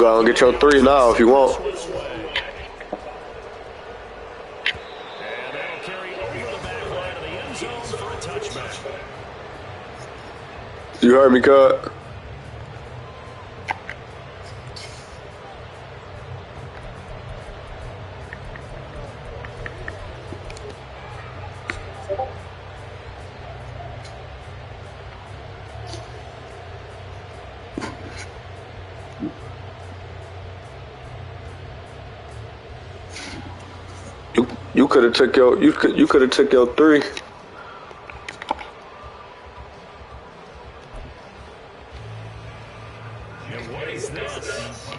go and get your 3 now if you want. And that'll carry over the back line of the end zone for a touchback. You heard me, cut. You could have took your you could have took your 3. And what is this?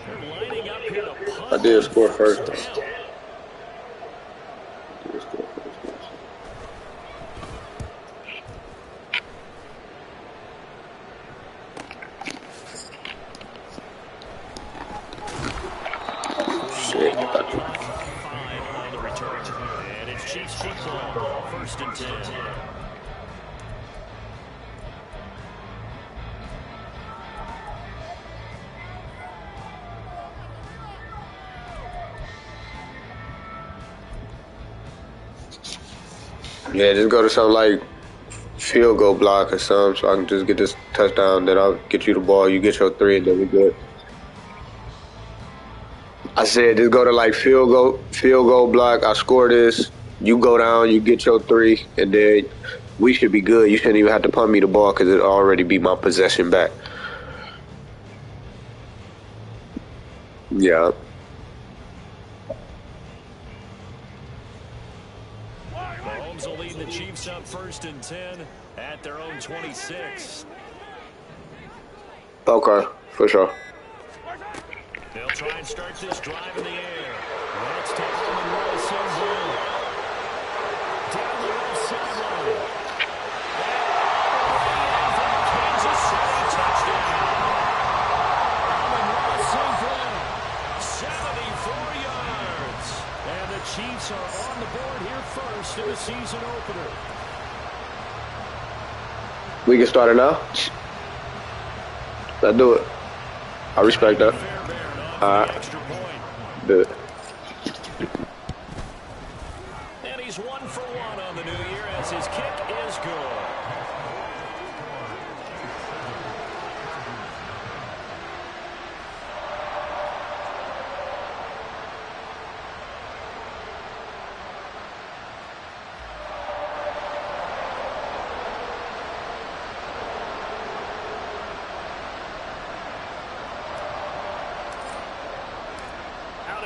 They're lining up here to punt. I did score first. Shit. On the return. And it's Chiefs football. 1st and 10. Yeah, just go to something like field goal block or something so I can just get this touchdown. Then I'll get you the ball. You get your 3 and then we good. I said just go to like field goal block. I score this. You go down. You get your 3 and then we should be good. You shouldn't even have to punt me the ball because it'll already be my possession back. Yeah. Mahomes will lead the Chiefs up 1st and 10 at their own 26. Okay, for sure. They'll try and start this drive in the air. That's to Allen Wilson. Down the left sideline. Kansas City touchdown. Allen Wilson, 74 yards. And the Chiefs are on the board here first in the season opener. We can start it now. Let's do it. I respect that. Do it. And he's 1 for 1 on the new year as his kick is good.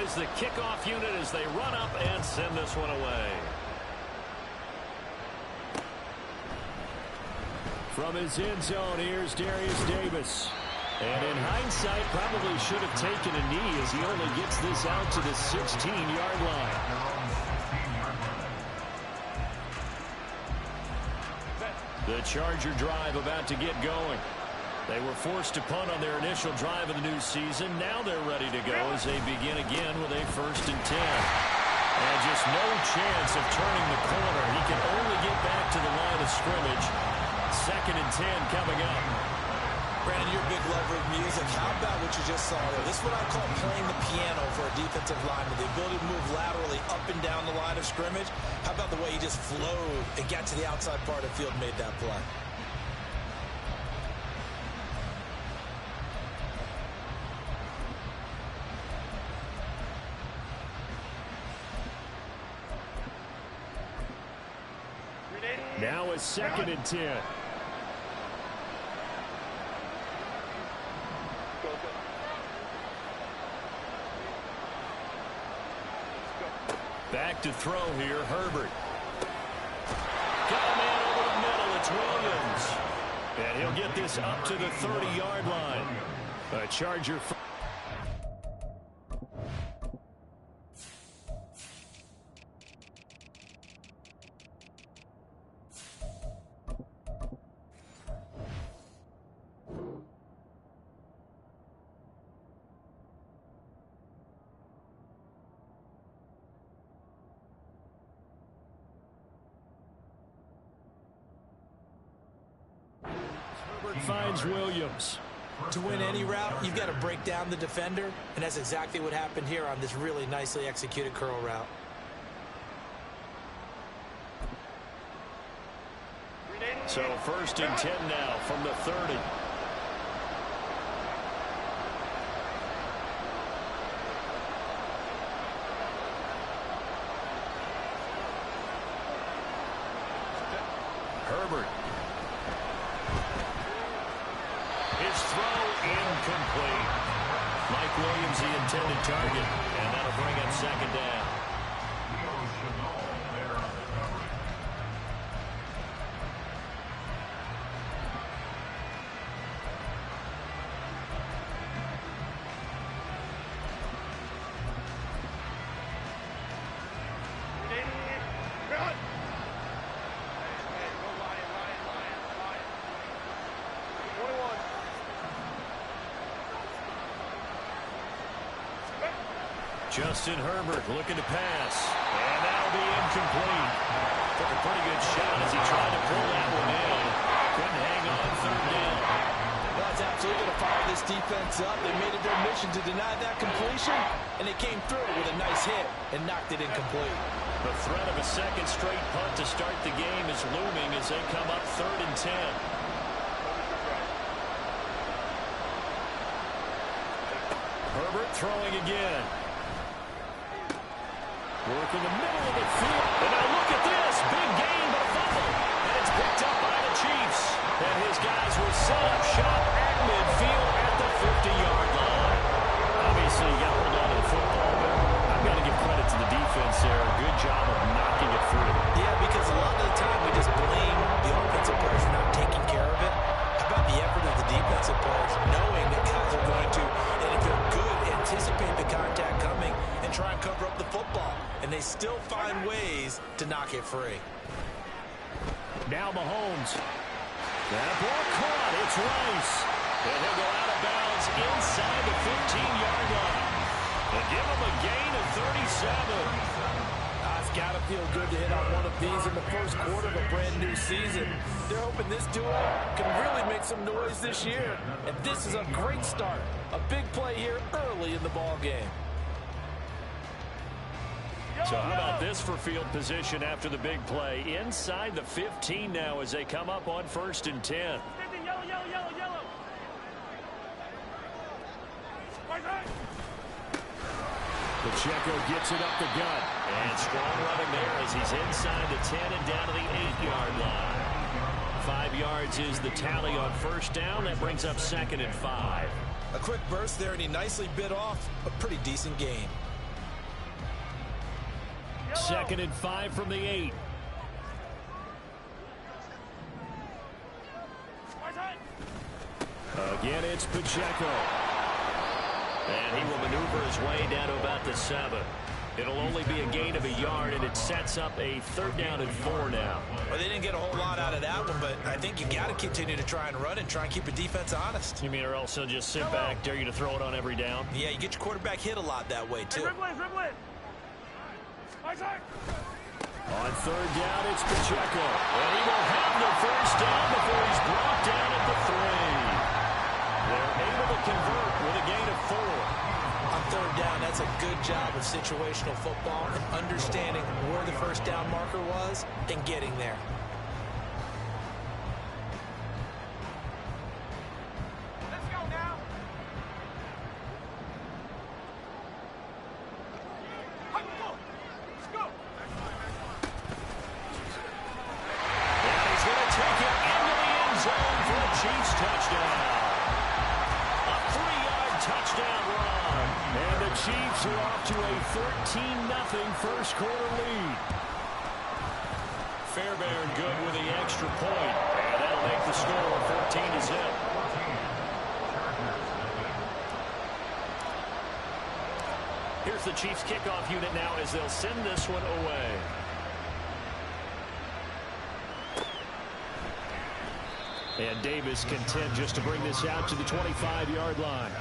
Is the kickoff unit as they run up and send this one away. From his end zone, here's Darius Davis. And in hindsight, probably should have taken a knee as he only gets this out to the 16-yard line. The Charger drive about to get going. They were forced to punt on their initial drive of the new season. Now they're ready to go as they begin again with a 1st and 10. And just no chance of turning the corner. He can only get back to the line of scrimmage. 2nd and 10 coming up. Brandon, you're a big lover of music. How about what you just saw there? This is what I call playing the piano for a defensive lineman. The ability to move laterally up and down the line of scrimmage. How about the way he just flowed and got to the outside part of the field and made that play? Now it's 2nd and 10. Back to throw here, Herbert. Got a man over the middle, it's Williams. And he'll get this up to the 30-yard line. A Charger. Finds Williams. To win any route, you've got to break down the defender, and that's exactly what happened here on this really nicely executed curl route. So 1st and 10 now from the 30. Herbert. His throw incomplete. Mike Williams the intended target, and that'll bring up 2nd down. Justin Herbert looking to pass, and that'll be incomplete. Took a pretty good shot as he tried to pull that one in. Couldn't hang on 3rd down. Well, it's absolutely going to fire this defense up. They made it their mission to deny that completion, and they came through with a nice hit and knocked it incomplete. The threat of a 2nd straight punt to start the game is looming as they come up 3rd and 10. Herbert throwing again. Work in the middle of the field. And now look at this. Big gain, but a fumble. And it's picked up by the Chiefs. And his guys will set up shop at midfield at the 50-yard line. Obviously, you got to hold on to the football, but I've got to give credit to the defense there. Good job of knocking it through. Yeah, because a lot of the time we just blame the offensive players for not taking care of it. How about the effort of the defensive players, knowing that guys are going to, and if they're good, anticipate the contact coming and try and cover up the football. And they still find ways to knock it free. Now Mahomes. That ball caught. It's Rice. And he'll go out of bounds inside the 15-yard line. They'll give him a gain of 37. It's got to feel good to hit on one of these in the first quarter of a brand new season. They're hoping this duo can really make some noise this year. And this is a great start. A big play here early in the ball game. So how about this for field position after the big play? Inside the 15 now as they come up on 1st and 10. Yellow. Pacheco gets it up the gut. And strong running there as he's inside the 10 and down to the 8-yard line. 5 yards is the tally on 1st down. That brings up 2nd and 5. A quick burst there, and he nicely bit off a pretty decent gain. 2nd and 5 from the 8. Again, it's Pacheco. And he will maneuver his way down to about the 7. It'll only be a gain of a yard, and it sets up a 3rd down and 4 now. Well, they didn't get a whole lot out of that one, but I think you got to continue to try and run and try and keep the defense honest. You mean or else they'll just sit back, dare you to throw it on every down? Yeah, you get your quarterback hit a lot that way, too. Dribble in. On 3rd down, it's Pacheco. And he will have the 1st down before he's brought down at the 3. They're able to convert with a gain of 4. On 3rd down, that's a good job of situational football and understanding where the 1st down marker was and getting there. Let's go now. Let's go. And he's going to take it into the end zone for a Chiefs touchdown. A 3-yard touchdown run. And the Chiefs are off to a 13-0 first quarter lead. Fairbairn good with the extra point. And that'll make the score 14-0. Here's the Chiefs kickoff unit now as they'll send this one away. And Davis content just to bring this out to the 25-yard line.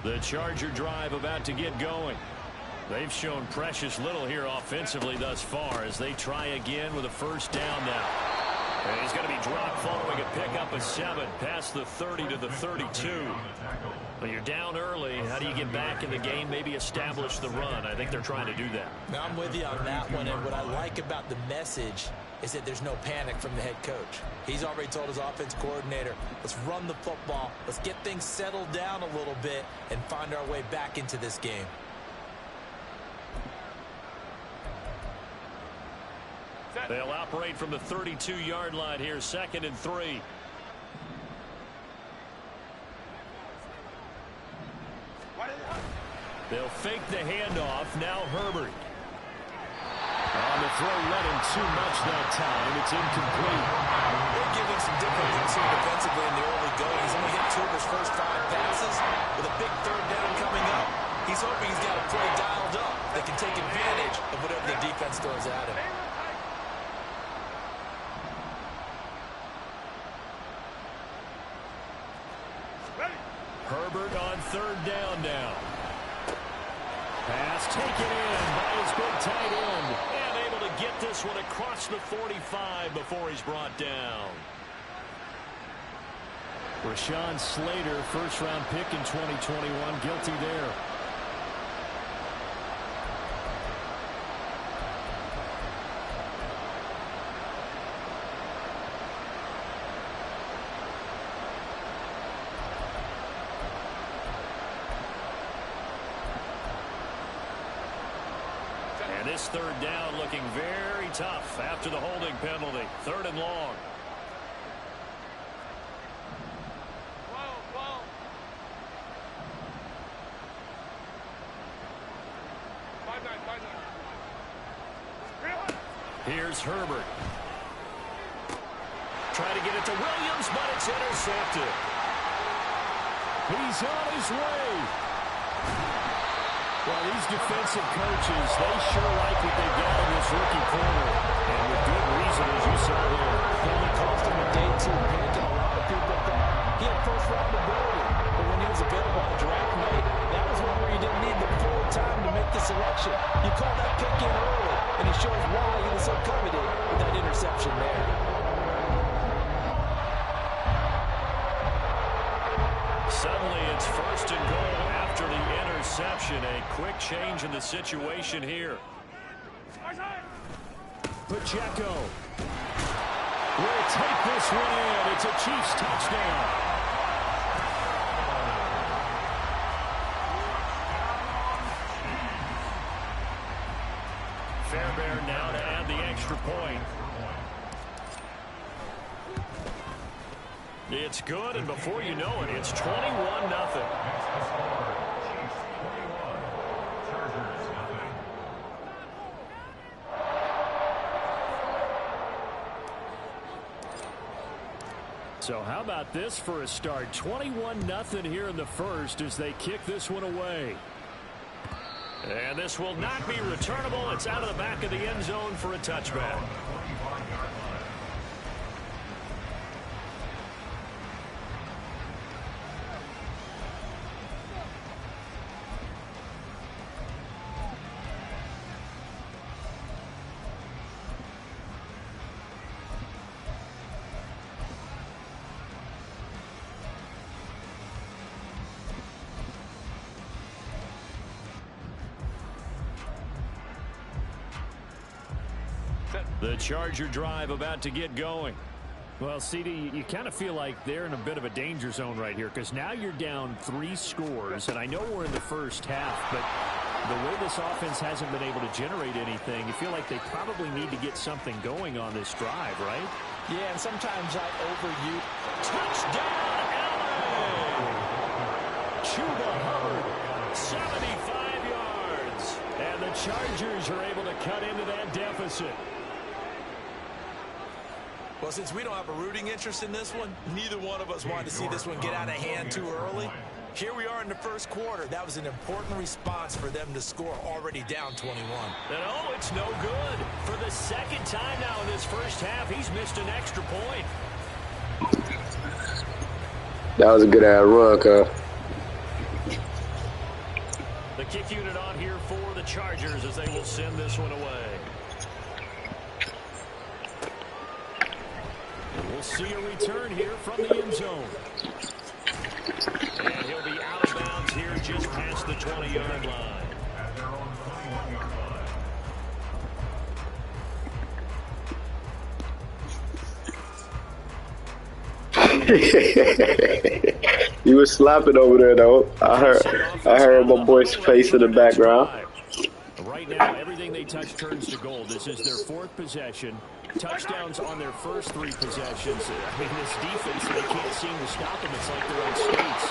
The Charger drive about to get going. They've shown precious little here offensively thus far as they try again with a first down now. And he's going to be dropped following a pickup of 7 past the 30 to the 32. When you're down early, how do you get back in the game, maybe establish the run? I think they're trying to do that. Now, I'm with you on that one, and what I like about the message is that there's no panic from the head coach. He's already told his offense coordinator, let's run the football, let's get things settled down a little bit and find our way back into this game. They'll operate from the 32-yard line here, 2nd and 3. They'll fake the handoff. Now Herbert. On the throw, let him too much that time. It's incomplete. They're giving some different looks here defensively in the early going. He's only hit 2 of his first 5 passes. With a big 3rd down coming up, he's hoping he's got a play dialed up that can take advantage of whatever the defense throws at him. Herbert on 3rd down now. Pass taken in by his big tight end. And able to get this one across the 45 before he's brought down. Rashawn Slater, first-round pick in 2021, guilty there. This 3rd down looking very tough after the holding penalty. 3rd and long. Here's Herbert. Try to get it to Williams, but it's intercepted. He's on his way. Well, these defensive coaches, they sure like what they've got in this rookie corner. And with good reason, as you saw there. Only cost him a day 2 pick, and a lot of people thought he had first-round ability. But when he was available on draft night, that was one where you didn't need the full time to make the selection. You called that pick in early, and it shows why he was so coveted with that interception there. Suddenly, it's 1st and goal after the interception. A quick change in the situation here. Pacheco will take this one in. It's a Chiefs touchdown. Fairbairn now to add the extra point. It's good, and before you know it, it's 21-0. So how about this for a start? 21-0 here in the first as they kick this one away. And this will not be returnable. It's out of the back of the end zone for a touchback. The Charger drive about to get going. Well, CD, you kind of feel like they're in a bit of a danger zone right here because now you're down 3 scores, and I know we're in the first half, but the way this offense hasn't been able to generate anything, you feel like they probably need to get something going on this drive, right? Yeah, and sometimes I overuse. Touchdown, LA! Chuba Hubbard, 75 yards. And the Chargers are able to cut into that deficit. Well, since we don't have a rooting interest in this one, neither one of us wanted to see this one get out of hand too early. Here we are in the first quarter. That was an important response for them to score already down 21. And oh, it's no good. For the 2nd time now in this first half, he's missed an extra point. That was a good run, cuz. The kick unit on here for the Chargers as they will send this one away. And we'll see a return here from the end zone. And he'll be out of bounds here just past the 20-yard line. You was slapping over there, though. I heard my boy's face in the background. Right now, everything they touch turns to gold. This is their 4th possession. Touchdowns on their first 3 possessions. I mean, this defense, they can't seem to stop them. It's like they're on skates.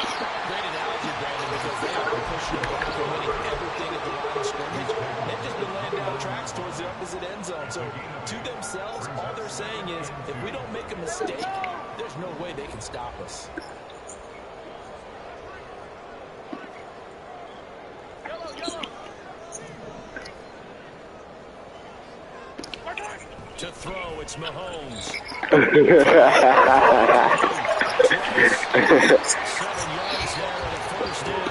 Great analogy, Brandon, because they have been pushing the ball and winning everything at the line of scrimmage. They've just been laying down tracks towards the opposite end zone. So, to themselves, all they're saying is, if we don't make a mistake, there's no way they can stop us. To throw, it's Mahomes. 7 yards there and a first down.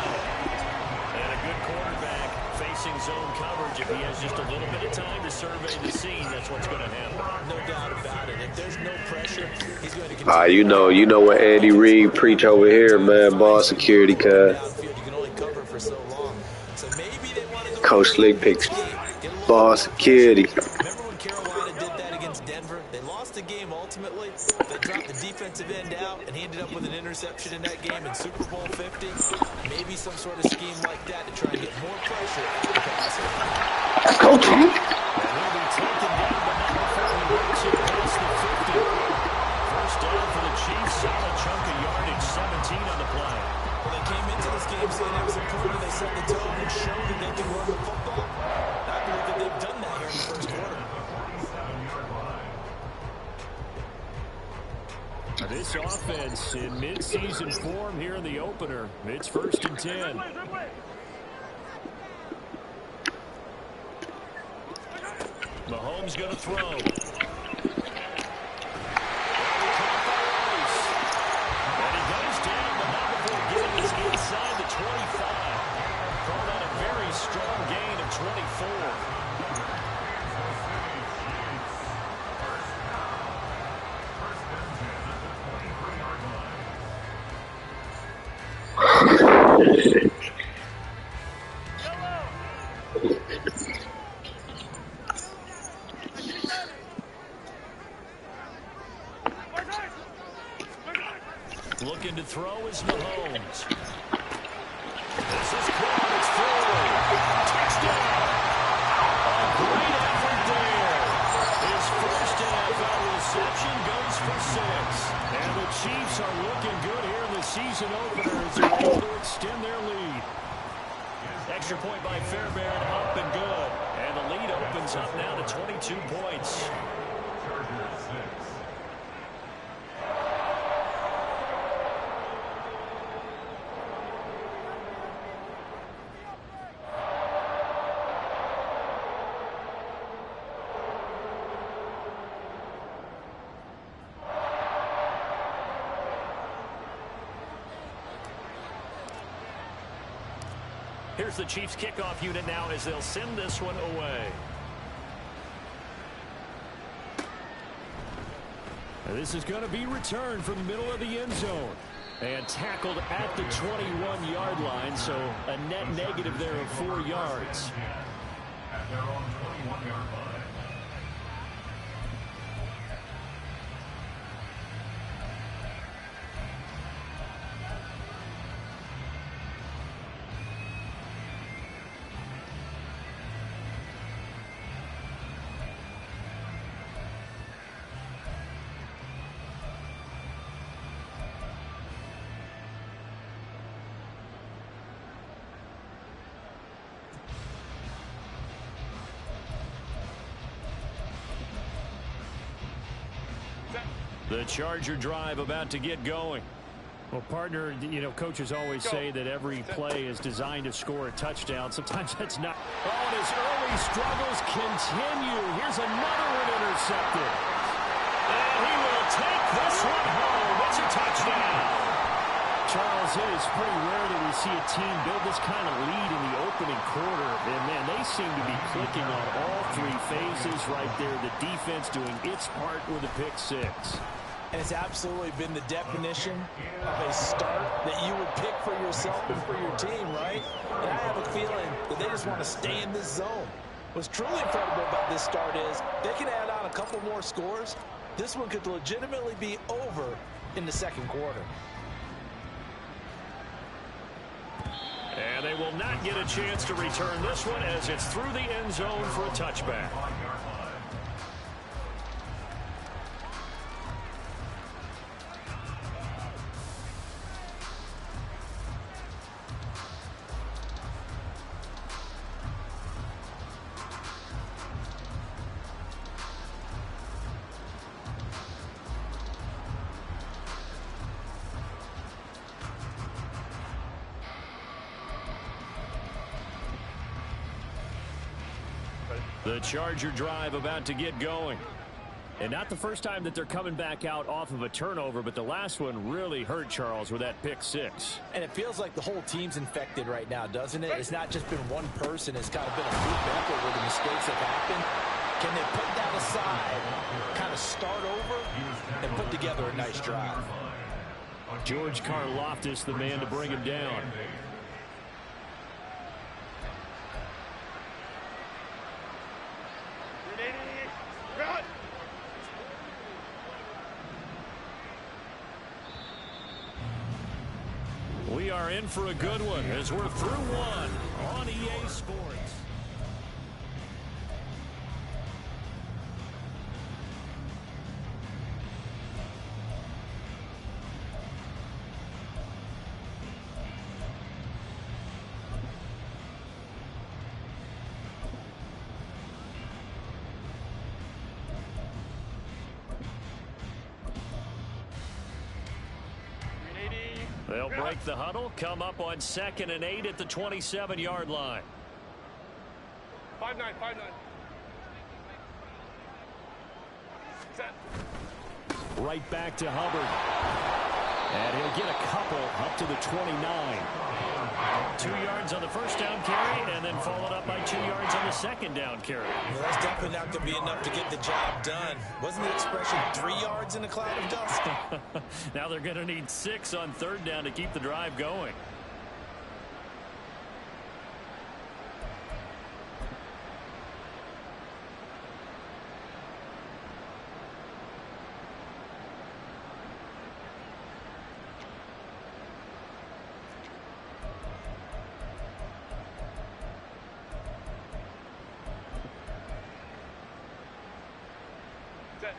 And a good quarterback facing zone coverage. If he has just a little bit of time to survey the scene, that's what's going to happen. No doubt about it. If there's no pressure, he's going to continue. You know what Andy Reid preach over here, man. Ball security, cuz. You can only cover for so long. So maybe they want to go Coach Slick picks ball security. Remember when Carolina did that against Denver? They lost the game ultimately. They dropped the defensive end out, and he ended up with an interception in that game in Super Bowl 50. Maybe some sort of scheme like that to try and get more pressure on the passer. Let's go, team. And he'll be taken down, but not before he makes it past the 50. First down for the Chiefs. Solid chunk of yardage, 17 on the play. Well, they came into this game saying it was important. They set the tone and showed that they can run the football. I believe that they've done that here in the first quarter. This offense in mid-season form here in the opener. It's 1st and 10. Mahomes going to throw. And he goes down, but not before getting his inside the 25. Called on a very strong gain of 24. Looking to throw is Mahomes. This is caught. It's full. Touchdown. A great effort there. His first NFL reception goes for 6. And the Chiefs are looking good here in the season opener as they're able to extend their lead. Extra point by Fairbairn, up and good. And the lead opens up now to 22 points. Here's the Chiefs kickoff unit now as they'll send this one away. And this is going to be returned from the middle of the end zone. And tackled at the 21-yard line, so a net negative there of 4 yards. The Charger drive about to get going. Well, partner, you know, coaches always say that every play is designed to score a touchdown. Sometimes that's not. Oh, and his early struggles continue. Here's another one intercepted. And he will take this one home. It's a touchdown. Charles, it is pretty rare that we see a team build this kind of lead in the opening quarter. And, man, they seem to be clicking on all three phases right there. The defense doing its part with a pick six. And it's absolutely been the definition of a start that you would pick for yourself and for your team, right? And I have a feeling that they just want to stay in this zone. What's truly incredible about this start is they can add on a couple more scores. This one could legitimately be over in the second quarter. And they will not get a chance to return this one as it's through the end zone for a touchback. The Charger drive about to get going. And not the first time that they're coming back out off of a turnover, but the last one really hurt Charles with that pick six. And it feels like the whole team's infected right now, doesn't it? It's not just been one person. It's kind of been a group effort where the mistakes have happened. Can they put that aside, kind of start over, and put together a nice drive? George Karlaftis, the man to bring him down. We are in for a good one as we're through one on EA Sports. They'll break the huddle, come up on 2nd and 8 at the 27-yard line. 5-9, 5-9. Set. Right back to Hubbard. And he'll get a couple up to the 29. 2 yards on the first down carry, and then followed up by 2 yards on the second down carry. Well, that's definitely not going to be enough to get the job done. Wasn't the expression 3 yards in a cloud of dust? Now they're going to need 6 on 3rd down to keep the drive going. Set.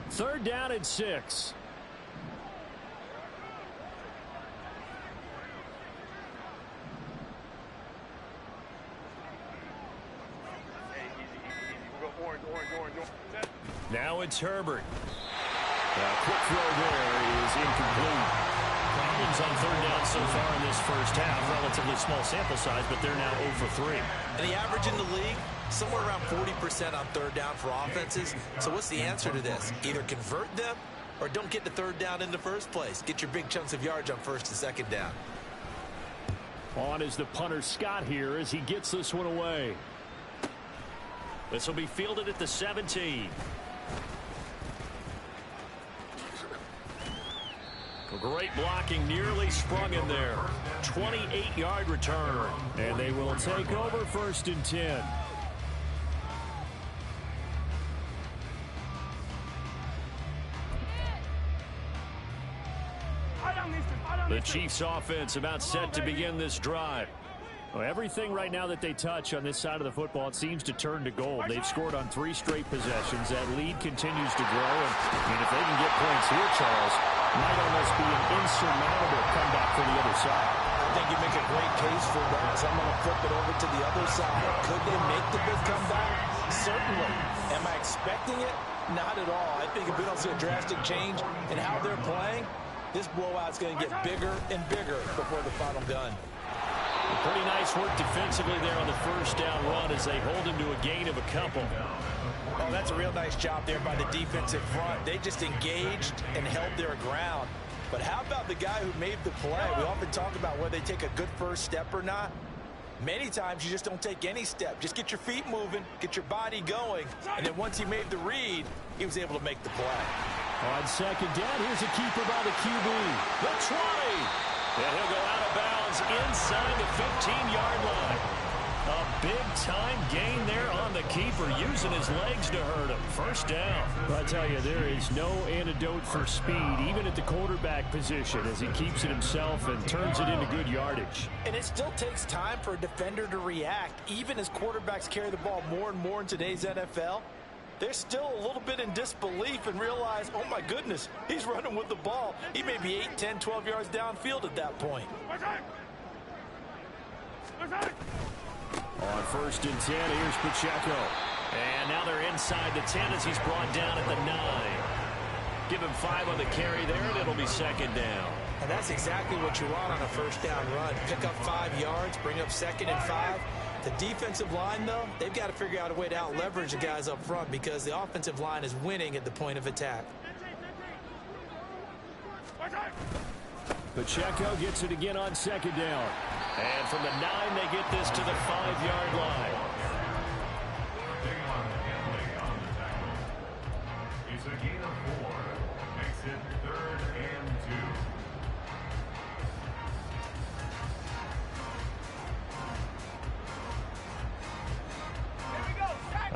3rd down and 6. Hey, easy. We'll go orange. Set. Now it's Herbert. Quick throw there is incomplete. Problems on 3rd down so far in this first half. Relatively small sample size, but they're now 0 for 3. And the average in the league, somewhere around 40% on 3rd down for offenses. So what's the answer to this? Either convert them or don't get the 3rd down in the first place. Get your big chunks of yards on 1st and 2nd down. On is the punter Scott here as he gets this one away. This will be fielded at the 17. Great blocking, nearly sprung in there. 28-yard return. And they will take over 1st and 10. The Chiefs offense about set to begin this drive. Well, everything right now that they touch on this side of the football, it seems to turn to gold. They've scored on 3 straight possessions. That lead continues to grow. And if they can get points here, Charles, might almost be an insurmountable comeback for the other side. I think you make a great case for that. So I'm going to flip it over to the other side. Could they make the big comeback? Certainly. Am I expecting it? Not at all. I think if we don't see a drastic change in how they're playing, this blowout's going to get bigger and bigger before the final gun. Pretty nice work defensively there on the first down run as they hold him to a gain of a couple. Oh, that's a real nice job there by the defensive front. They just engaged and held their ground. But how about the guy who made the play? We often talk about whether they take a good first step or not. Many times you just don't take any step. Just get your feet moving, get your body going, and then once he made the read, he was able to make the play. On second down, here's a keeper by the QB. The 20. And he'll go out of bounds inside the 15-yard line. A big-time gain there on the keeper, using his legs to hurt him. First down. I tell you, there is no antidote for speed, even at the quarterback position, as he keeps it himself and turns it into good yardage. And it still takes time for a defender to react, even as quarterbacks carry the ball more and more in today's NFL. They're still a little bit in disbelief and realize, oh my goodness, he's running with the ball. He may be 8, 10, 12 yards downfield at that point. On first and 10, here's Pacheco. And now they're inside the 10 as he's brought down at the 9. Give him 5 on the carry there, and it'll be second down. And that's exactly what you want on a first down run. Pick up 5 yards, bring up second and 5. The defensive line, though, they've got to figure out a way to out-leverage the guys up front because the offensive line is winning at the point of attack. Pacheco gets it again on second down. And from the 9, they get this to the 5-yard line. It's a gain of 4. Makes it 3rd and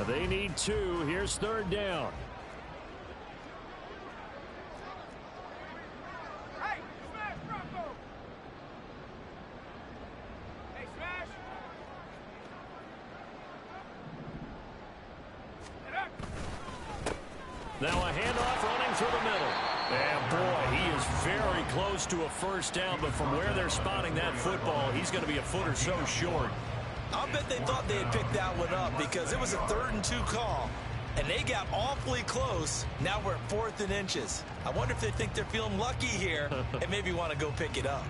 2. They need 2. Here's 3rd down. Now a handoff running through the middle. And boy, he is very close to a first down, but from where they're spotting that football, he's going to be a foot or so short. I'll bet they thought they had picked that one up because it was a 3rd and 2 call, and they got awfully close. Now we're at 4th and inches. I wonder if they think they're feeling lucky here and maybe want to go pick it up.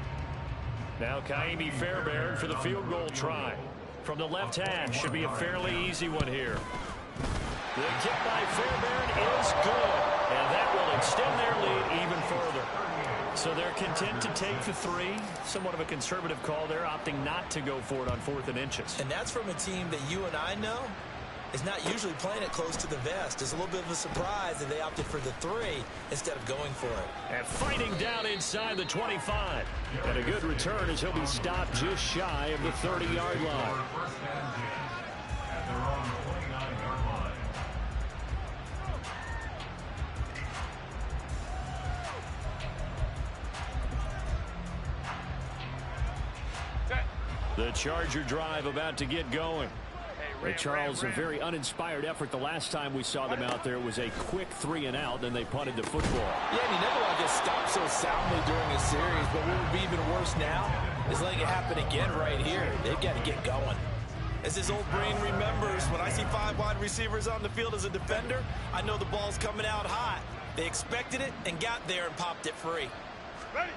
Now Kaimi Fairbairn for the field goal try. From the left hash, should be a fairly easy one here. The kick by Fairbairn is good, and that will extend their lead even further. So they're content to take the 3. Somewhat of a conservative call there, opting not to go for it on 4th and inches. And that's from a team that you and I know is not usually playing it close to the vest. It's a little bit of a surprise that they opted for the 3 instead of going for it. And fighting down inside the 25. And a good return as he'll be stopped just shy of the 30-yard line. First and 10 at their own 29-yard line. The Charger drive about to get going. Hey, Charles, a very uninspired effort the last time we saw them out there. It was a quick 3 and out, then they punted the football. Yeah, and he never like gets stopped so soundly during a series, but what would be even worse now is letting it happen again right here. They've got to get going. As his old brain remembers, when I see 5 wide receivers on the field as a defender, I know the ball's coming out hot. They expected it and got there and popped it free. Ready.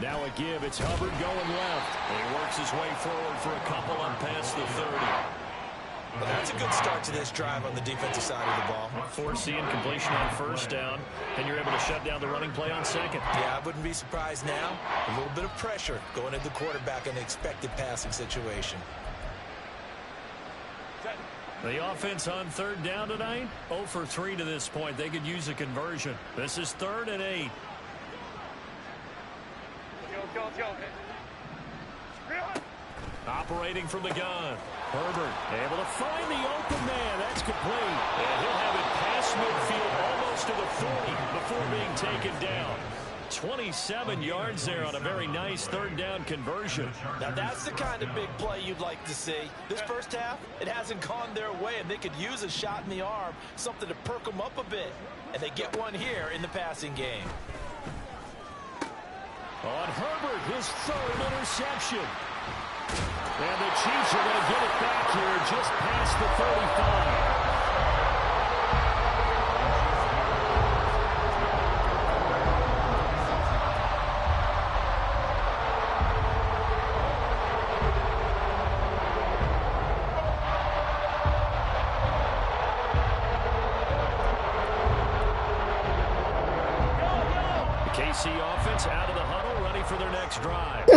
Now a give. It's Hubbard going left. And he works his way forward for a couple on past the 30. Well, that's a good start to this drive on the defensive side of the ball. Forcing completion on first down, and you're able to shut down the running play on second. Yeah, I wouldn't be surprised now. A little bit of pressure going at the quarterback in an expected passing situation. The offense on 3rd down tonight, 0 for 3 to this point. They could use a conversion. This is 3rd and 8. Let's go. Operating from the gun. Herbert able to find the open man. That's complete. And he'll have it past midfield almost to the 40 before being taken down. 27 yards there on a very nice 3rd down conversion. Now that's the kind of big play you'd like to see. This first half, it hasn't gone their way, and they could use a shot in the arm, something to perk them up a bit. And they get one here in the passing game. On Herbert, his 3rd interception. And the Chiefs are going to get it back here just past the 35. offense out of the huddle, ready for their next drive.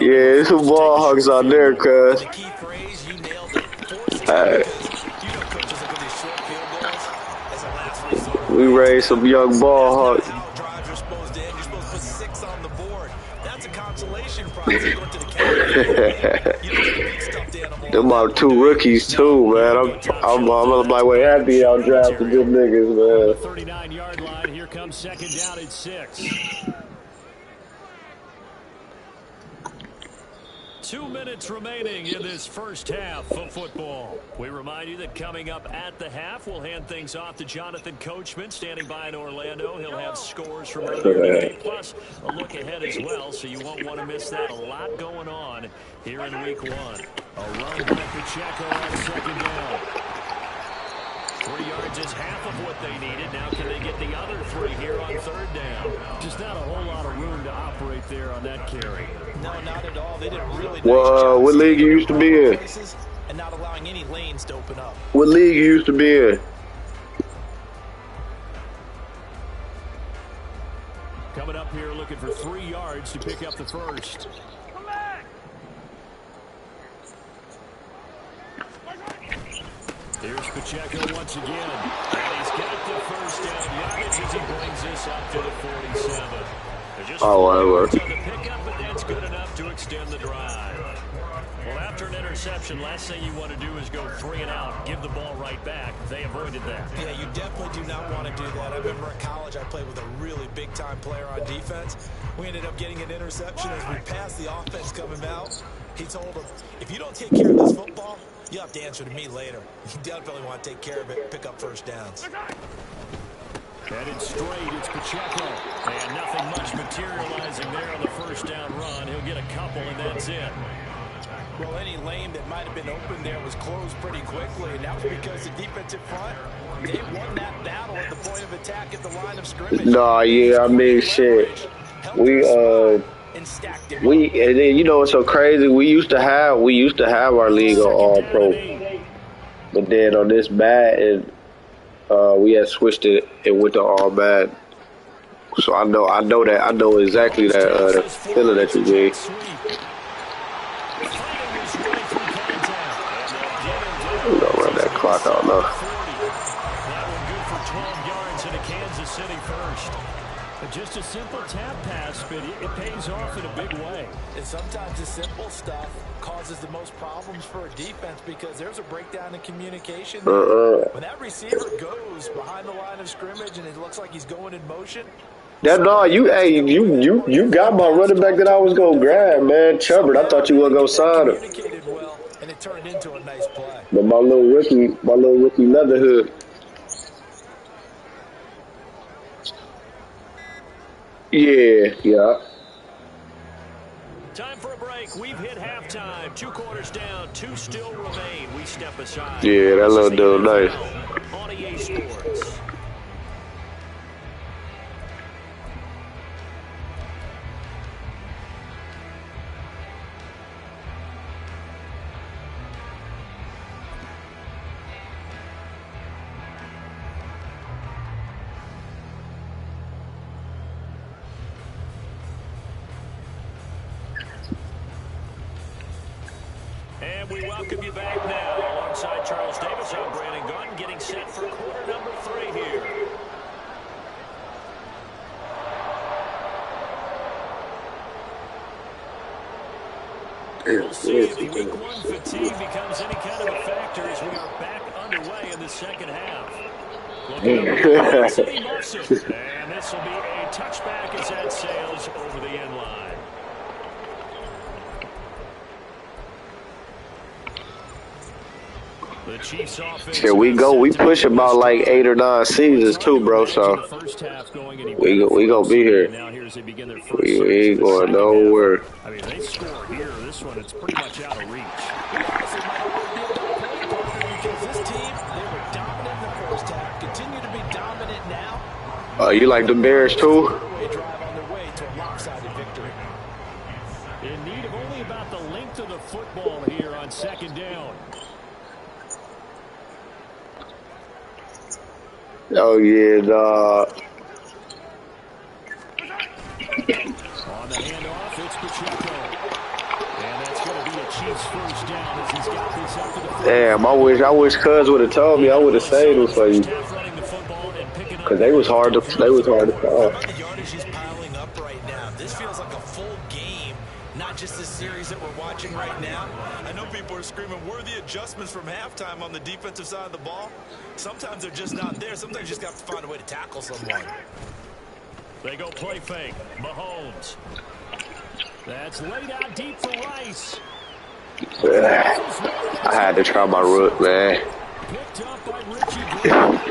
Yeah, it's some ball hogs out there, cuz. The key phrase, you nailed it. Forcing it, because coaches look at these short field goals as a last resort. We raised some young ball hogs. That's not how drives are supposed to end. You're supposed to put 6 on the board. That's a consolation prize. You go to the county. You don't get a big stuffed animal. Them are 2 rookies too, man. I'm on my way happy y'all drafted good niggas, man. 39-yard line. Here comes second down at 6. 2 minutes remaining in this first half of football. We remind you that coming up at the half, we'll hand things off to Jonathan Coachman, standing by in Orlando. He'll have scores from earlier today, plus a look ahead as well, so you won't want to miss that. A lot going on here in week 1. A run by Pacheco on second down. 3 yards is half of what they needed. Now can they get the other 3 here on third down? Just not a whole lot of room to operate there on that carry. No, not at all. They did a really nice Well, what league you used to be in? and not allowing any lanes to open up. What league you used to be in? Coming up here looking for 3 yards to pick up the first. Here's Pacheco once again. And he's got the first down yardage as he brings this up to the 47. Oh, Just on the pickup, but that's good enough to extend the drive. Well, after an interception, last thing you want to do is go 3 and out, give the ball right back. They avoided that. Yeah, you definitely do not want to do that. I remember in college I played with a really big-time player on defense. We ended up getting an interception as we passed the offense coming out. He told him, if you don't take care of this football, you have to answer to me later. You definitely want to take care of it, pick up first downs. Headed straight, it's Pacheco. And nothing much materializing there on the first down run. He'll get a couple, and that's it. Well, any lane that might have been open there was closed pretty quickly, and that was because the defensive front, they won that battle at the point of attack at the line of scrimmage. Nah, yeah, I mean, shit. And then, you know what's so crazy? We used to have our league on All Pro, but then on this bad, and we had switched it and went to All Bad. So I know exactly that feeling that you gave. We're gonna run that clock out now. That one good for 12 yards and a Kansas City first. Just a simple tap pass, but it pays off in a big way. And sometimes the simple stuff causes the most problems for a defense because there's a breakdown in communication. When that receiver goes behind the line of scrimmage and it looks like he's going in motion. You got my running back that I was gonna grab, man. Chubbard, I thought you were gonna sign him. Communicated well, and it turned into a nice play. But my little rookie Leatherhood. Yeah. Time for a break. We've hit halftime. 2 quarters down. 2 still remain. We step aside. Yeah, that little dude nice. On EA Sports. And we welcome you back now. Alongside Charles Davis, I'm Brandon Gordon, getting set for quarter number 3 here. We'll see if week 1 fatigue becomes any kind of a factor as we are back underway in the second half. And this will be a touchback as that sails over the end line. The Chiefs offense. Here we go. We push about like 8 or 9 seasons too, bro. So we gonna be here. We ain't going nowhere. I mean, they score here. This one, it's pretty much out of reach. Because this team, they were dominant in the first half, continue to be dominant now. You like the Bears too? Drive on their way to a lopsided victory. In need of only about the length of the football here on second down. Oh yeah, dog. Chiefs first down as he's got this up to the 40. Damn, I wish Cuz would have told me. I would have saved them for you. Cause they was hard to How call. about the yardage he's piling up right now? This feels like a full game, not just the series that we're watching right now. I know people are screaming, where are the adjustments from halftime on the defensive side of the ball? Sometimes they're just not there. Sometimes you just have to find a way to tackle someone. They go play fake. Mahomes. That's laid out deep for Rice. I had to try my rook, man. Picked up by Richie Grant.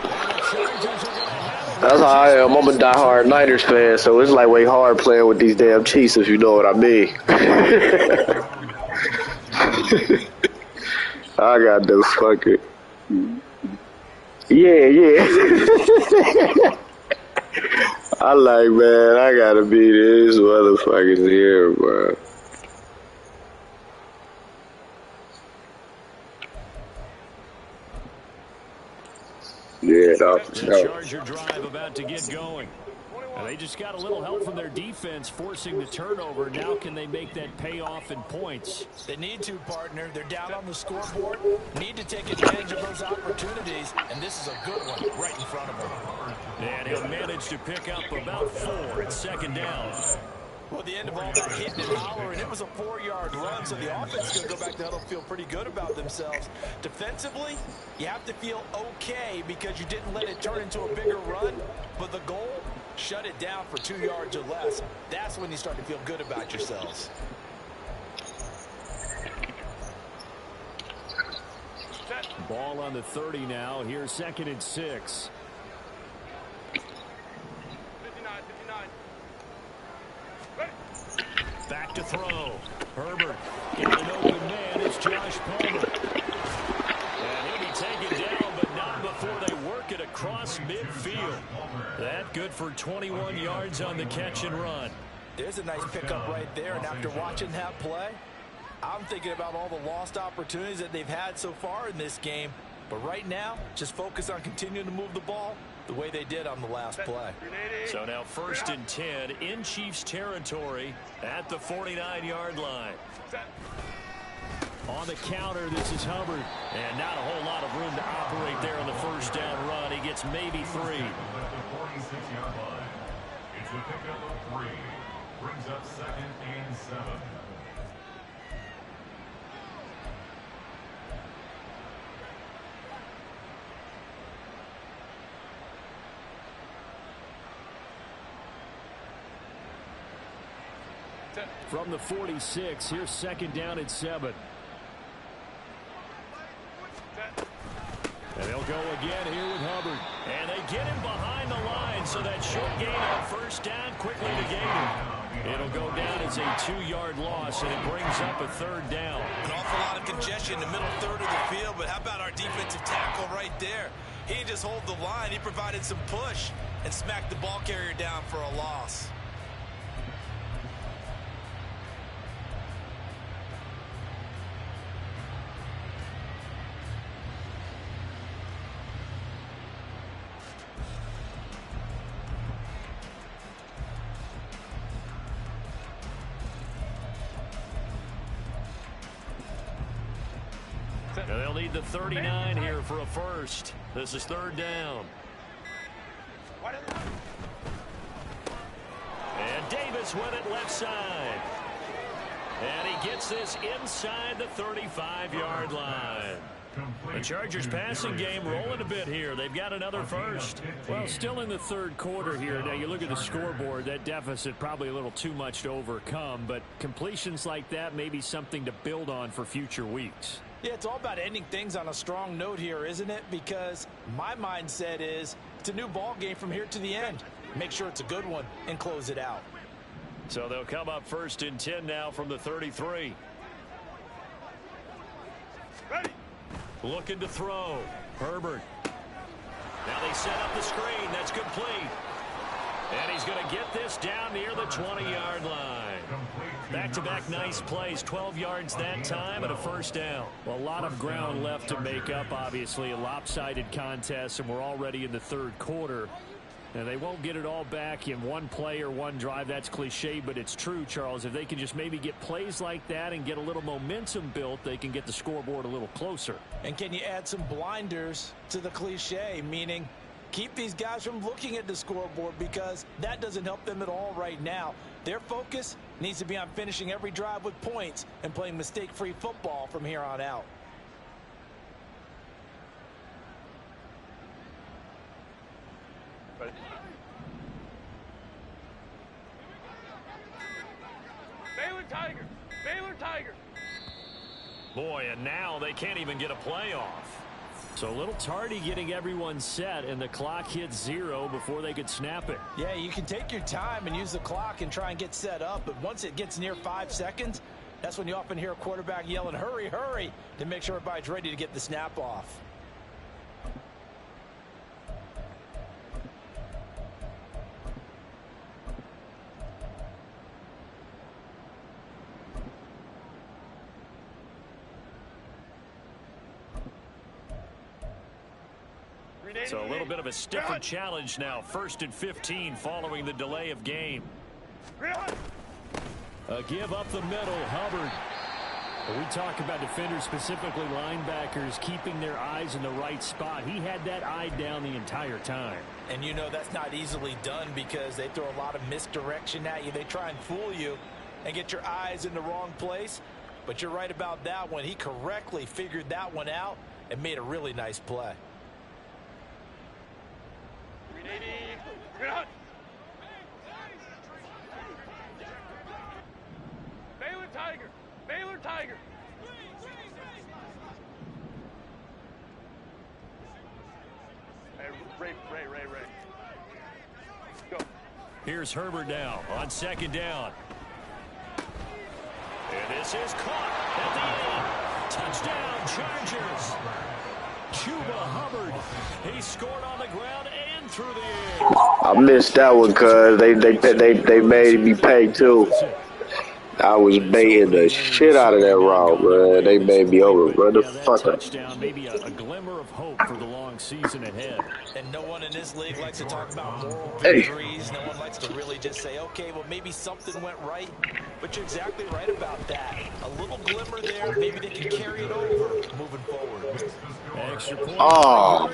That's how I am. I'm a diehard Niners fan, so it's like way hard playing with these damn Chiefs, if you know what I mean. I got to fuck it. Yeah. I like, man, I gotta be this motherfuckers here, bro. Yeah, that's The Charger drive about to get going. And they just got a little help from their defense forcing the turnover. Now can they make that pay off in points? They need to, partner. They're down on the scoreboard. Need to take advantage of those opportunities. And this is a good one right in front of them. And he'll manage to pick up about 4 at second down. Well, the end of all that hitting and hollering, it was a 4-yard run, so the offense is going to go back to huddle, feel pretty good about themselves. Defensively, you have to feel okay because you didn't let it turn into a bigger run, but the goal, shut it down for 2 yards or less. That's when you start to feel good about yourselves. Ball on the 30 now. Here's 2nd and 6. 59. Back to throw. Herbert got an open man. It's Josh Palmer. And he'll be taken down, but not before they work it across midfield. That good for 21 yards on the catch and run. There's a nice pickup right there, and after watching that play, I'm thinking about all the lost opportunities that they've had so far in this game. But right now, just focus on continuing to move the ball the way they did on the last play. So now 1st and 10 in Chiefs territory at the 49-yard line. On the counter, this is Hubbard. And not a whole lot of room to operate there on the first down run. He gets maybe 3. At the 46-yard line. It's a pickup of 3. Brings up 2nd and 7. From the 46, here's 2nd down and 7. And they'll go again here with Hubbard. And they get him behind the line, so that short gain on 1st down quickly negated. It'll go down as a 2-yard loss, and it brings up a 3rd down. An awful lot of congestion in the middle third of the field, but how about our defensive tackle right there? He didn't just hold the line. He provided some push and smacked the ball carrier down for a loss. And they'll need the 39 here for a first. This is 3rd down. And Davis went it left side. And he gets this inside the 35-yard line. The Chargers passing game rolling a bit here. They've got another first. Well, still in the 3rd quarter here. Now, you look at the scoreboard, that deficit probably a little too much to overcome. But completions like that may be something to build on for future weeks. Yeah, it's all about ending things on a strong note here, isn't it? Because my mindset is it's a new ball game from here to the end. Make sure it's a good one and close it out. So they'll come up 1st and 10 now from the 33. Ready. Looking to throw. Herbert. Now they set up the screen. That's complete. And he's going to get this down near the 20-yard line. Back-to-back nice plays. 12 yards that time and a 1st down. Well, a lot of ground left to make up, obviously. A lopsided contest, and we're already in the 3rd quarter. And they won't get it all back in one play or one drive. That's cliche, but it's true, Charles. If they can just maybe get plays like that and get a little momentum built, they can get the scoreboard a little closer. And can you add some blinders to the cliche, meaning keep these guys from looking at the scoreboard, because that doesn't help them at all right now. Their focus needs to be on finishing every drive with points and playing mistake-free football from here on out. Baylor Tiger! Baylor Tiger! Boy, and now they can't even get a play off. So a little tardy getting everyone set, and the clock hits 0 before they could snap it. Yeah, you can take your time and use the clock and try and get set up, but once it gets near 5 seconds, that's when you often hear a quarterback yelling, hurry, hurry, to make sure everybody's ready to get the snap off. So a little bit of a stiffer challenge now. 1st and 15 following the delay of game. A give up the middle, Hubbard. We talk about defenders, specifically linebackers, keeping their eyes in the right spot. He had that eye down the entire time. And you know that's not easily done because they throw a lot of misdirection at you. They try and fool you and get your eyes in the wrong place. But you're right about that one. He correctly figured that one out and made a really nice play. Baylor Tiger! Baylor Tiger! Hey, Ray. Go. Here's Herbert now on 2nd down. And this is caught at the end. Touchdown, Chargers. Chuba Hubbard. He scored on the ground and through the air. I missed that one because they made me pay too. I was baiting the shit out of that route, man. They made me run the fuck up. Maybe a glimmer of hope for the long season ahead. And no one in this league likes to talk about moral victories. No one likes to really just say, okay, well, maybe something went right. But you're exactly right about that. A little glimmer there, maybe they can carry it over moving forward. Extra point. Oh,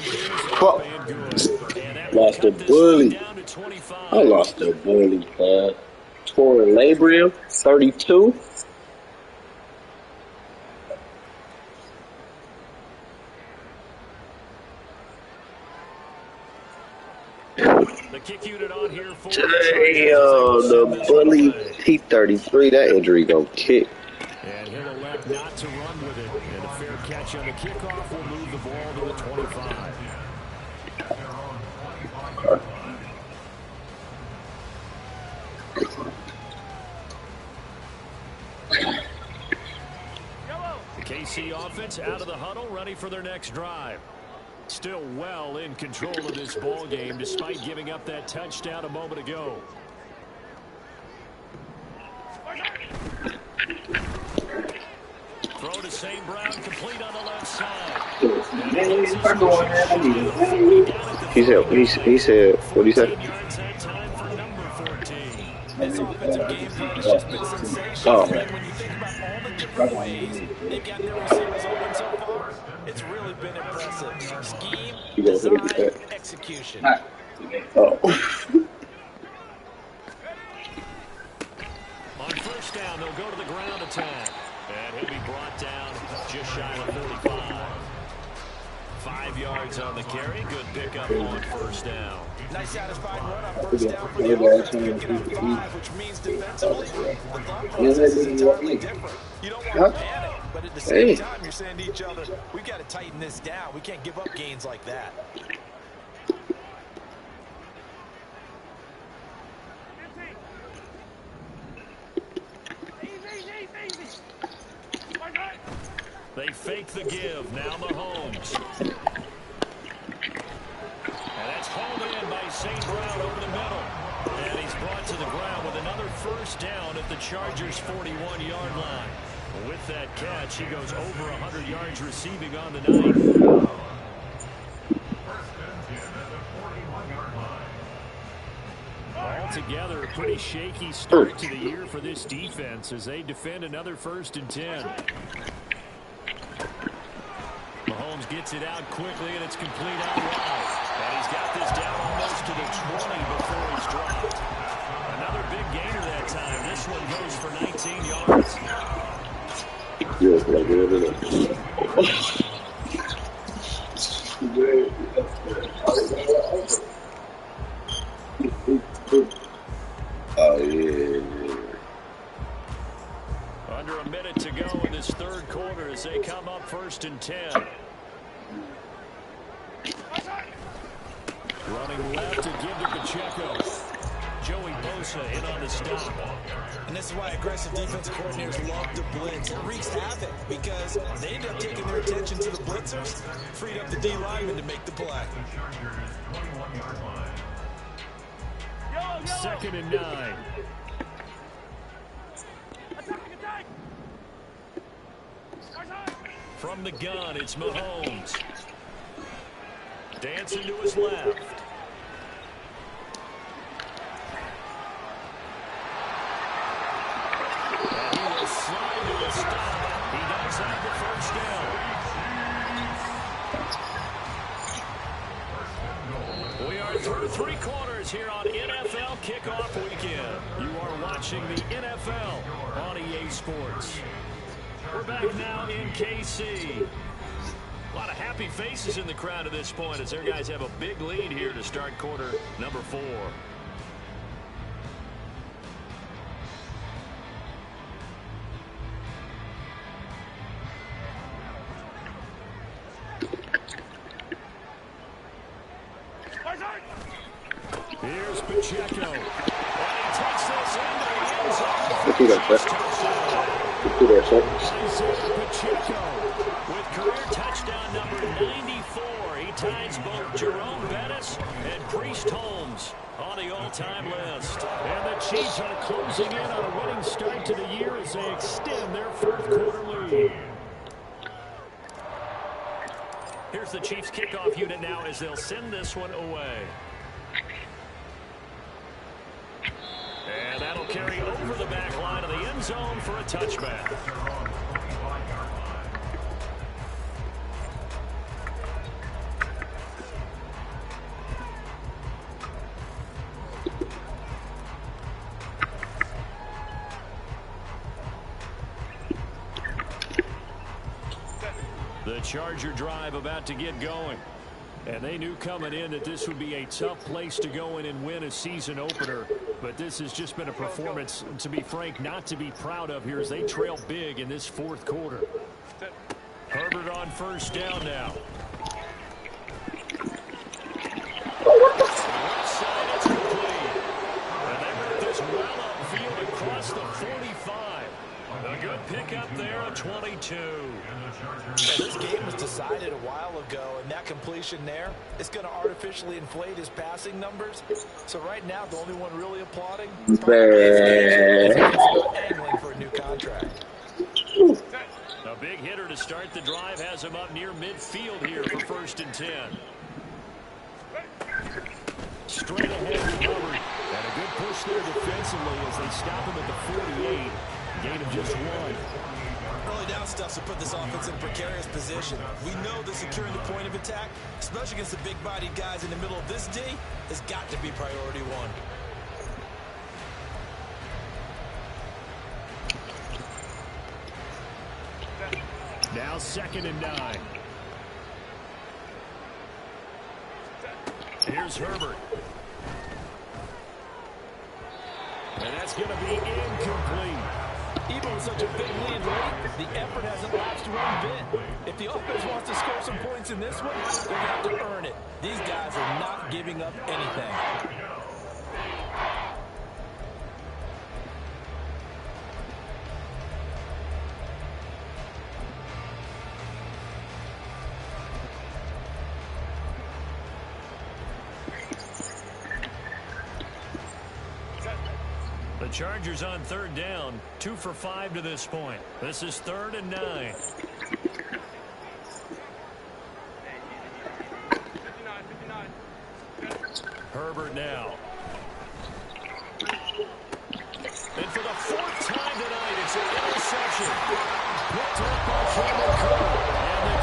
fuck. Lost the bully. I lost the bully, man. Torn labrum, 32. The kick unit on here for Damn, the bully T33. That injury gonna kick. And he'll elect not to run with it. And a fair catch on the kickoff will move the ball to the 25. The KC offense out of the huddle, ready for their next drive. Still well in control of this ball game, despite giving up that touchdown a moment ago. Throw to St. Brown, complete on the left side. He said, what did he say? This offensive game plan has just been sensational. And when you think about all the different ways they've got their receivers open so far, it's really been impressive. Scheme, design, execution. Oh. On 1st down, they'll go to the ground attack. And he'll be brought down just shy of 35. 5 yards on the carry. Good pickup on 1st down. Nice satisfying run on 1st down for the offense. Picking up 5, which means defensively, the thought process is entirely different. You don't want to panic, but at the same time, you're saying to each other, we've got to tighten this down. We can't give up gains like that. They fake the give. Now Mahomes. And that's hauled in by St. Brown over the middle. And he's brought to the ground with another 1st down at the Chargers' 41-yard line. With that catch, he goes over 100 yards receiving on the night. altogether, a pretty shaky start to the year for this defense as they defend another 1st and 10. Mahomes gets it out quickly, and it's complete out wide. And he's got this down almost to the 20 before he's dropped. Another big gainer that time. This one goes for 19 yards. Yes, I did it. Oh, yeah. Under a minute to go in this 3rd quarter as they come up 1st and 10. Running left to give to Pacheco. Joey Bosa in on the stop. And this is why aggressive defensive coordinators love to blitz. It wreaks havoc because they end up taking their attention to the blitzers, freed up the D lineman to make the play. 2nd and 9. From the gun, it's Mahomes. Dancing to his left. And he will slide to a stop. He does have the 1st down. We are through 3 quarters here on NFL Kickoff Weekend. You are watching the NFL on EA Sports. We're back now in KC. A lot of happy faces in the crowd at this point as their guys have a big lead here to start quarter number 4. Here's Pacheco. And he takes this into the end zone. Isaiah Pacheco with career touchdown number 94. He ties both Jerome Bettis and Priest Holmes on the all-time list. And the Chiefs are closing in on a winning start to the year as they extend their 4th quarter lead. Here's the Chiefs kickoff unit now as they'll send this one away. And that'll carry over the back line of the end zone for a touchback. The Charger drive about to get going. And they knew coming in that this would be a tough place to go in and win a season opener. But this has just been a performance, to be frank, not to be proud of here as they trail big in this 4th quarter. Herbert on 1st down now. Side, it's complete. And they got this well upfield across the 45. A good pickup there, a 22. This game was decided a while ago, and that completion there is going to artificially inflate his passing numbers. So right now, the only one really applauding is angling for a new contract. A big hitter to start the drive has him up near midfield here for 1st and 10. Straight ahead recovery. And a good push there defensively as they stop him at the 48. Gain of just 1. Early down stuff to put this offense in a precarious position. We know that securing the point of attack, especially against the big-bodied guys in the middle of this D, has got to be priority 1. Now 2nd and 9. Here's Herbert. And that's going to be incomplete. Even with such a big lead late, the effort hasn't lapsed one bit. If the offense wants to score some points in this one, they're going to have to earn it. These guys are not giving up anything. The Chargers on 3rd down, 2 for 5 to this point. This is 3rd and 9. 59. Herbert now.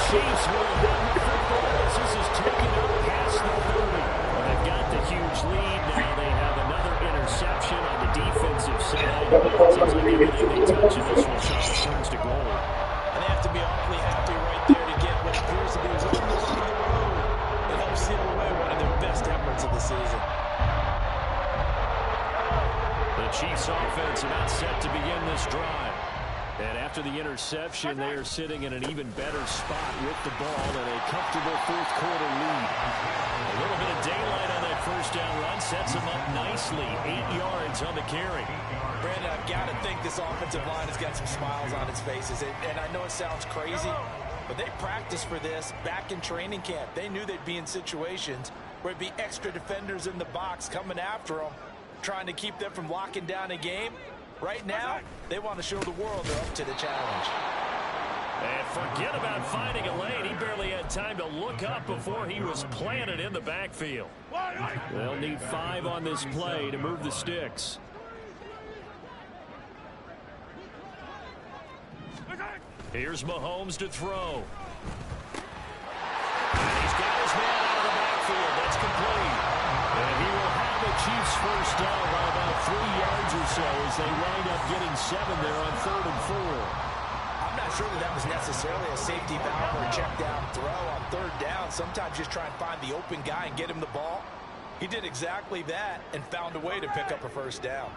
Chiefs will have the football as this is taken up past the 30. Well, they've got the huge lead. Now they have another interception on the defensive side. Seems like everything they touch in this one, Charles, turns to gold. And they have to be awfully happy right there to get what appears to be one more on the road that helps seal away one of their best efforts of the season. The Chiefs offense about set to begin this drive. And after the interception, they are sitting in an even better spot with the ball and a comfortable fourth quarter lead. A little bit of daylight on that first down run sets them up nicely. 8 yards on the carry. Brandon, I've got to think this offensive line has got some smiles on its faces. And I know it sounds crazy, but they practiced for this back in training camp. They knew they'd be in situations where it'd be extra defenders in the box coming after them, trying to keep them from locking down a game. Right now, they want to show the world they're up to the challenge. And forget about finding a lane. He barely had time to look up before he was planted in the backfield. They'll need 5 on this play to move the sticks. Here's Mahomes to throw. And he's got his man out of the backfield. That's complete. And he will have the Chiefs first down by about 3 yards or so as they wind up getting 7 there on 3rd and 4. I'm not sure that was necessarily a safety valve or a check down throw on 3rd down. Sometimes just try and find the open guy and get him the ball. He did exactly that and found a way to pick up a first down.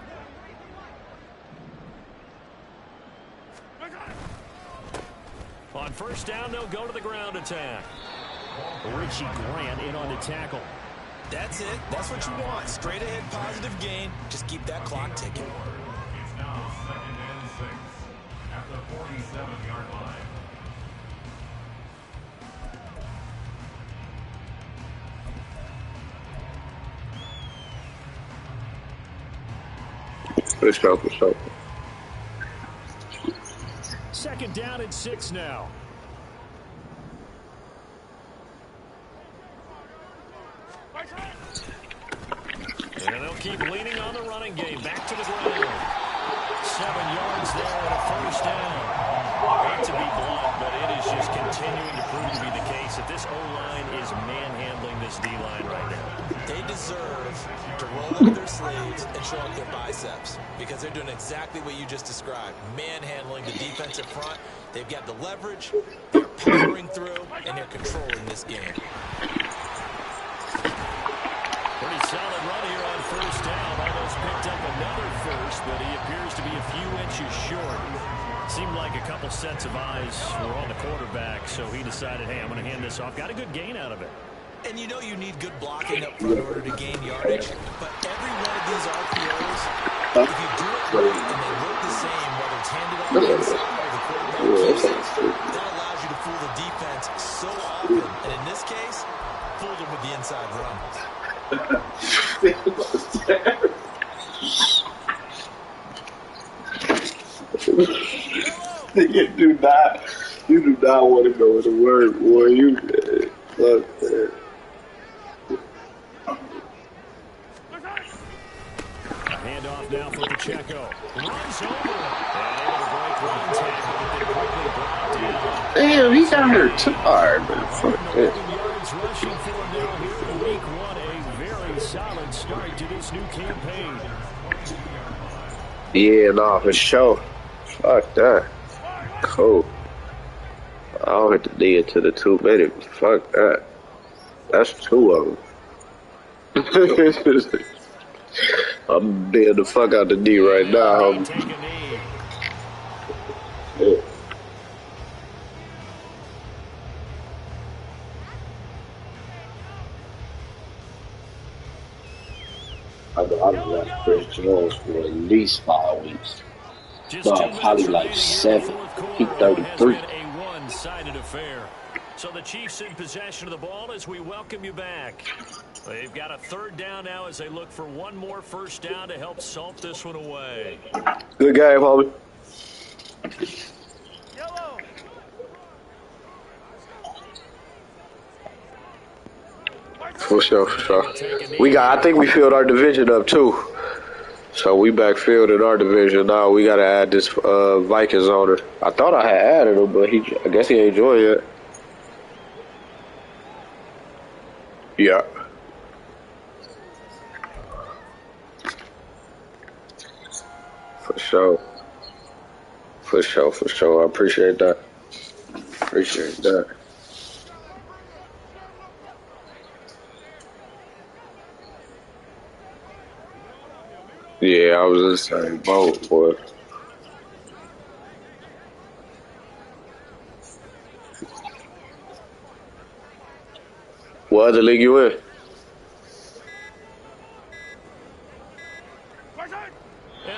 On first down, they'll go to the ground attack. Richie Grant in on the tackle. That's it. That's what you want. Straight ahead positive gain. Just keep that clock ticking. It's now 2nd and 6 at the 47-yard line. For sure. 2nd down and 6 now. And they'll keep leaning on the running game. Back to the ground. 7 yards there and a first down. Hate to be blunt, but it is just continuing to prove to be the case that this O-line is manhandling this D-line right now. They deserve to roll up their sleeves and show up their biceps because they're doing exactly what you just described, manhandling the defensive front. They've got the leverage, they're powering through, and they're controlling this game. Pretty solid run here on first down. Almost picked up another first, but he appears to be a few inches short. Seemed like a couple sets of eyes were on the quarterback, so he decided, hey, I'm going to hand this off. Got a good gain out of it. And you know you need good blocking up front in order to gain yardage, but every one of these RPOs, if you do it right and they look the same, whether it's handed off the inside or the quarterback keeps it, that allows you to fool the defense so often. And in this case, fooled them with the inside run. You do not want to go to work, boy. You fuck that. A handoff now for Pacheco. Runs over and able to break one tackle, but then quickly brought down. Damn, he got hurt too hard, man. Fuck that. Yards rushing for him now here in week 1. A very solid start to this new campaign. Yeah, nah, for sure. Fuck that. Cool. I'll hit the D into the 2 minute. Fuck that. That's 2 of them. I'm being the fuck out the D right now. Take a knee. Yeah. I've been like Chris Jones for at least 5 weeks. Just No, 2 minutes probably like remaining here in the 7. fourth quarter. He It 33. has been a one-sided affair. So the Chiefs in possession of the ball as we welcome you back. They've got a 3rd down now as they look for one more first down to help salt this one away. Good game, homie. For sure. I think we filled our division up too. So we backfilled in our division now. We gotta add this Vikings owner. I thought I had added him, but I guess he ain't joined yet. Yeah. For sure. For sure, for sure. I appreciate that. Appreciate that. Yeah, I was in the same boat, boy. What other league you in? And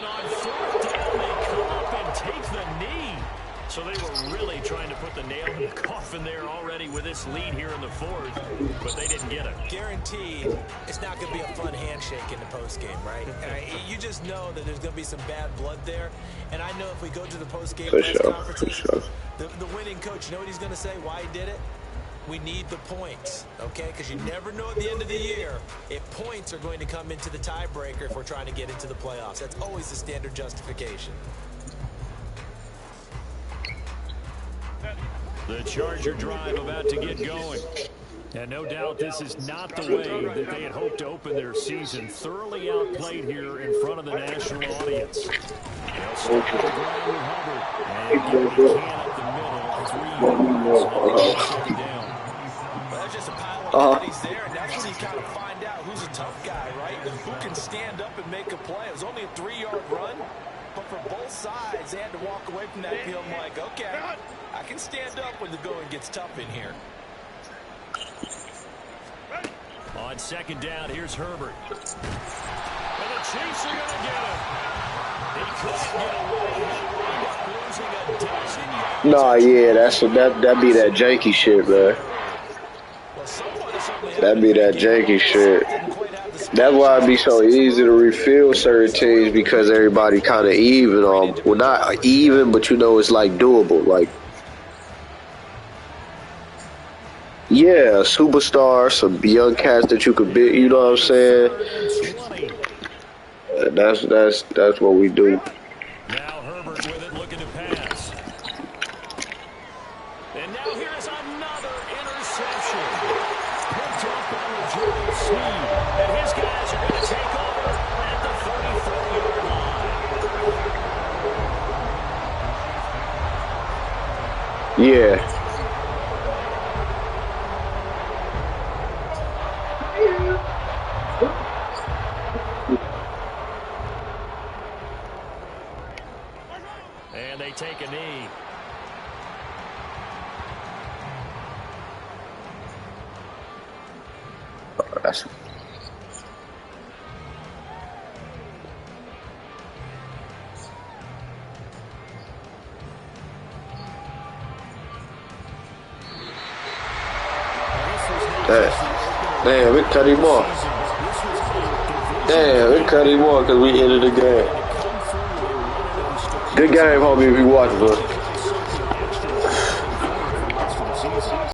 on fourth down, they come up and take the knee. So they were really trying to put the nail in the coffin there already with this lead here in the fourth, but they didn't get it. Guaranteed, it's not going to be a fun handshake in the postgame, right? You just know that there's going to be some bad blood there. And I know if we go to the postgame For press sure, conferences, for sure. the winning coach, you know what he's going to say, why he did it? We need the points, okay? Because you never know at the end of the year if points are going to come into the tiebreaker if we're trying to get into the playoffs. That's always the standard justification. The Charger drive about to get going. And no doubt this is not the way that they had hoped to open their season. Thoroughly outplayed here in front of the national audience. They'll start on the ground with Hubbard. And get what he can up the middle. 3 yards. Second down. Well, that's just a pile of bodies there, and that's when you kind of find out who's a tough guy, right? Who can stand up and make a play. It was only a 3-yard run, but for both sides, they had to walk away from that field like, okay, I can stand up when the going gets tough in here. On second down, here's Herbert. And the Chiefs are going to get him. He couldn't get away. He'll wind up losing a dozen yards. Nah, yeah, that be that janky shit, man. That be that janky shit. That's why it be so easy to refill certain teams because everybody kind of even on. Well, not even, but you know it's like doable. Like, yeah, superstars, some young cats that you could beat. You know what I'm saying? That's what we do. Now Herbert with it, looking to pass. And now here's another interception. Picked up by Joe Sneed. And his guys are going to take over at the 34-yard line. Yeah. And they take a knee. That's damn, it cut him off. Damn, it cut him off because we ended the game. Good game, homie, if you watching, bro.